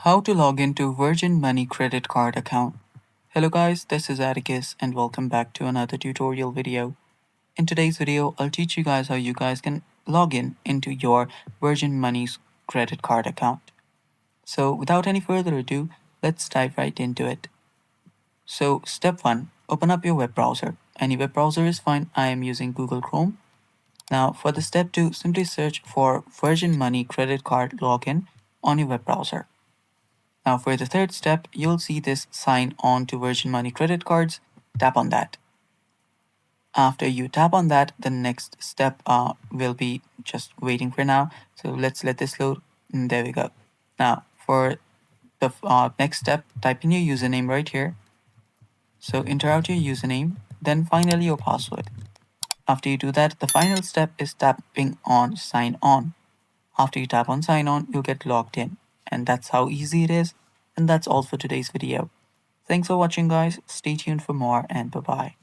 How to log into Virgin Money credit card account. Hello guys, this is Atticus and welcome back to another tutorial video. In today's video, I'll teach you guys how you guys can log in into your Virgin Money's credit card account. So without any further ado, let's dive right into it. So step 1, open up your web browser. Any web browser is fine. I am using Google Chrome. Now for the step 2, simply search for Virgin Money credit card login on your web browser. Now for the third step, you'll see this sign on to Virgin Money credit cards. Tap on that. After you tap on that, the next step will be just waiting for now. So let's let this load. And there we go. Now for the next step, type in your username right here. So enter out your username, then finally your password. After you do that, the final step is tapping on sign on. After you tap on sign on, you'll get logged in. And that's how easy it is. And that's all for today's video. Thanks for watching guys. Stay tuned for more and bye bye.